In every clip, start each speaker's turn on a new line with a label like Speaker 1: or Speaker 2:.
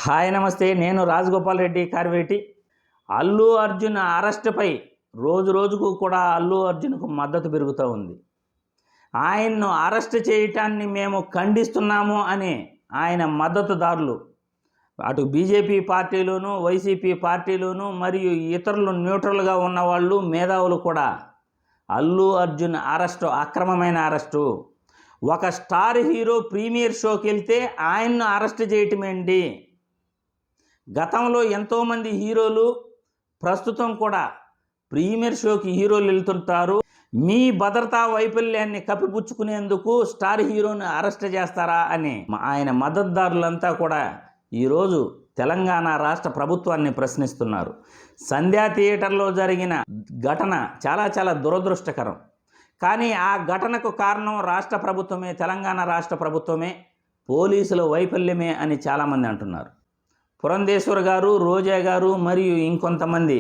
Speaker 1: Hi నమస్తే, నేను రాజగోపాల్ రెడ్డి కార్వేటి. అల్లు అర్జున్ అరెస్టుపై రోజు రోజుకు కూడా అల్లు అర్జున్కు మద్దతు పెరుగుతూ ఉంది. ఆయన్ను అరెస్ట్ చేయటాన్ని మేము ఖండిస్తున్నాము అని ఆయన మద్దతుదారులు అటు బీజేపీ పార్టీలోను, వైసీపీ పార్టీలోను మరియు ఇతరులు న్యూట్రల్గా ఉన్నవాళ్ళు, మేధావులు కూడా అల్లు అర్జున్ అరెస్టు అక్రమమైన అరెస్టు, ఒక స్టార్ హీరో ప్రీమియర్ షోకి వెళ్తే ఆయన్ను అరెస్ట్ చేయటమేంటి? గతంలో ఎంతోమంది హీరోలు ప్రస్తుతం కూడా ప్రీమియర్ షోకి హీరోలు వెళ్తుంటారు. మీ భద్రతా వైఫల్యాన్ని కప్పిపుచ్చుకునేందుకు స్టార్ హీరోని అరెస్ట్ చేస్తారా అని ఆయన మద్దతుదారులంతా కూడా ఈరోజు తెలంగాణ రాష్ట్ర ప్రభుత్వాన్ని ప్రశ్నిస్తున్నారు. సంధ్యా థియేటర్లో జరిగిన ఘటన చాలా దురదృష్టకరం. కానీ ఆ ఘటనకు కారణం రాష్ట్ర ప్రభుత్వమే, తెలంగాణ రాష్ట్ర ప్రభుత్వమే, పోలీసుల వైఫల్యమే అని చాలామంది అంటున్నారు. పురంధేశ్వర్ గారు, రోజా గారు మరియు ఇంకొంతమంది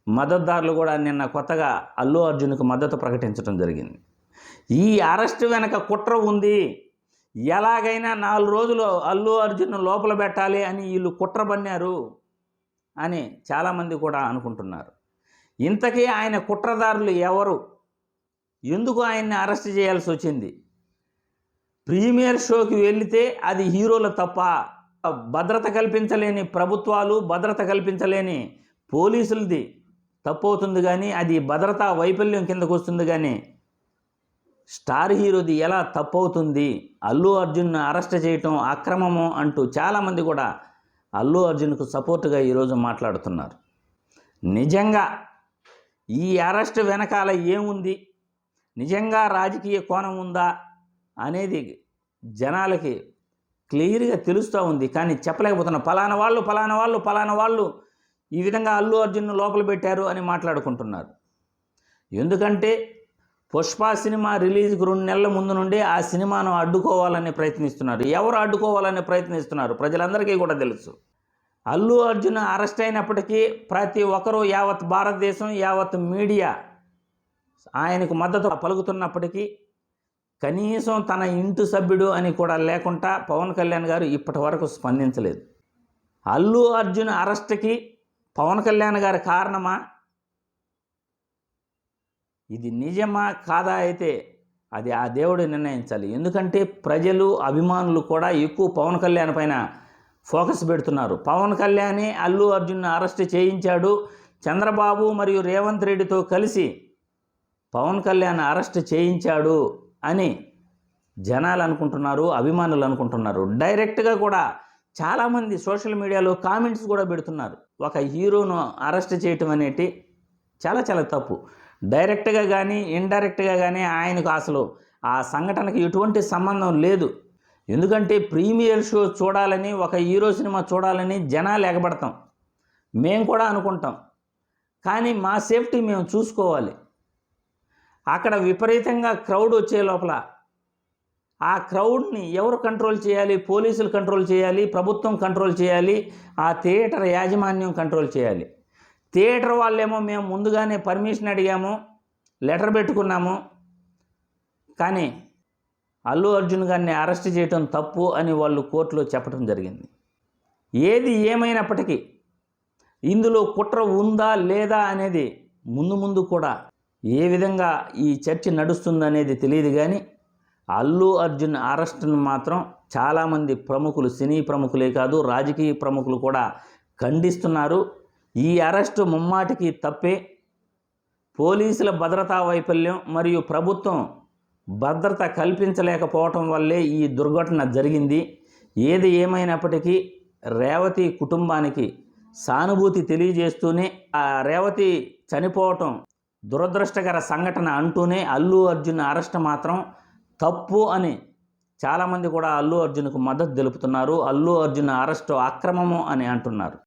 Speaker 1: మద్దతుదారులు కూడా నిన్న కొత్తగా అల్లు అర్జున్కు మద్దతు ప్రకటించడం జరిగింది. ఈ అరెస్టు వెనక కుట్ర ఉంది, ఎలాగైనా 4 రోజులు అల్లు అర్జున్ లోపల పెట్టాలి అని వీళ్ళు కుట్ర పన్నారు అని చాలామంది కూడా అనుకుంటున్నారు. ఇంతకీ ఆయన కుట్రదారులు ఎవరు? ఎందుకు ఆయన్ని అరెస్ట్ చేయాల్సి వచ్చింది? ప్రీమియర్ షోకి వెళితే అది హీరోల తప్ప? భద్రత కల్పించలేని ప్రభుత్వాలు, భద్రత కల్పించలేని పోలీసులది తప్పు అవుతుంది, కానీ అది భద్రతా వైఫల్యం కిందకు వస్తుంది. కానీ స్టార్ హీరోది ఎలా తప్పు అవుతుంది? అల్లు అర్జున్ను అరెస్ట్ చేయటం అక్రమము అంటూ చాలామంది కూడా అల్లు అర్జున్కు సపోర్టుగా ఈరోజు మాట్లాడుతున్నారు. నిజంగా ఈ అరెస్ట్ వెనకాల ఏముంది? నిజంగా రాజకీయ కోణం ఉందా అనేది జనాలకి క్లియర్గా తెలుస్తూ ఉంది. కానీ చెప్పలేకపోతున్నా. ఫలానా వాళ్ళు ఈ విధంగా అల్లు అర్జున్ను లోపల పెట్టారు అని మాట్లాడుకుంటున్నారు. ఎందుకంటే పుష్ప సినిమా రిలీజ్కి 2 నెలల ముందు నుండి ఆ సినిమాను అడ్డుకోవాలని ప్రయత్నిస్తున్నారు. ఎవరు అడ్డుకోవాలని ప్రయత్నిస్తున్నారు? ప్రజలందరికీ కూడా తెలుసు. అల్లు అర్జున్ అరెస్ట్ అయినప్పటికీ ప్రతి ఒక్కరూ, యావత్ భారతదేశం, యావత్ మీడియా ఆయనకు మద్దతు పలుకుతున్నప్పటికీ కనీసం తన ఇంటి సభ్యుడు అని కూడా లేకుండా పవన్ కళ్యాణ్ గారు ఇప్పటి వరకు స్పందించలేదు. అల్లు అర్జున్ అరెస్ట్కి పవన్ కళ్యాణ్ గారి కారణమా? ఇది నిజమా కాదా అయితే అది ఆ దేవుడు నిర్ణయించాలి. ఎందుకంటే ప్రజలు, అభిమానులు కూడా ఎక్కువ పవన్ కళ్యాణ్ పైన ఫోకస్ పెడుతున్నారు. పవన్ కళ్యాణే అల్లు అర్జున్ను అరెస్ట్ చేయించాడు, చంద్రబాబు మరియు రేవంత్ రెడ్డితో కలిసి పవన్ కళ్యాణ్ అరెస్ట్ చేయించాడు అని జనాలు అనుకుంటున్నారు, అభిమానులు అనుకుంటున్నారు. డైరెక్ట్గా కూడా చాలామంది సోషల్ మీడియాలో కామెంట్స్ కూడా పెడుతున్నారు. ఒక హీరోను అరెస్ట్ చేయటం అనేది చాలా తప్పు. డైరెక్ట్గా కానీ ఇండైరెక్ట్గా కానీ ఆయనకు అసలు ఆ సంఘటనకు ఎటువంటి సంబంధం లేదు. ఎందుకంటే ప్రీమియర్ షో చూడాలని, ఒక హీరో సినిమా చూడాలని జనాలు ఎగబడతాం, మేము కూడా అనుకుంటాం. కానీ మా సేఫ్టీ మేము చూసుకోవాలి. అక్కడ విపరీతంగా క్రౌడ్ వచ్చే లోపల ఆ క్రౌడ్ని ఎవరు కంట్రోల్ చేయాలి? పోలీసులు కంట్రోల్ చేయాలి, ప్రభుత్వం కంట్రోల్ చేయాలి, ఆ థియేటర్ యాజమాన్యం కంట్రోల్ చేయాలి. థియేటర్ వాళ్ళేమో మేము ముందుగానే పర్మిషన్ అడిగాము, లెటర్ పెట్టుకున్నాము, కానీ అల్లు అర్జున్ గారిని అరెస్ట్ చేయటం తప్పు అని వాళ్ళు కోర్టులో చెప్పడం జరిగింది. ఏది ఏమైనప్పటికీ ఇందులో కుట్ర ఉందా లేదా అనేది ముందు కూడా ఏ విధంగా ఈ చర్చ నడుస్తుందనేది తెలియదు. కానీ అల్లు అర్జున్ అరెస్టును మాత్రం చాలామంది ప్రముఖులు, సినీ ప్రముఖులే కాదు రాజకీయ ప్రముఖులు కూడా ఖండిస్తున్నారు. ఈ అరెస్టు ముమ్మాటికి తప్పే. పోలీసుల భద్రతా వైఫల్యం మరియు ప్రభుత్వం భద్రత కల్పించలేకపోవటం వల్లే ఈ దుర్ఘటన జరిగింది. ఏది ఏమైనప్పటికీ రేవతి కుటుంబానికి సానుభూతి తెలియజేస్తూనే ఆ రేవతి చనిపోవటం దురదృష్టకర సంఘటన అంటూనే అల్లు అర్జున్ అరెస్ట్ మాత్రం తప్పు అని చాలామంది కూడా అల్లు అర్జున్కు మద్దతు తెలుపుతున్నారు. అల్లు అర్జున్ అరెస్టు అక్రమము అని అంటున్నారు.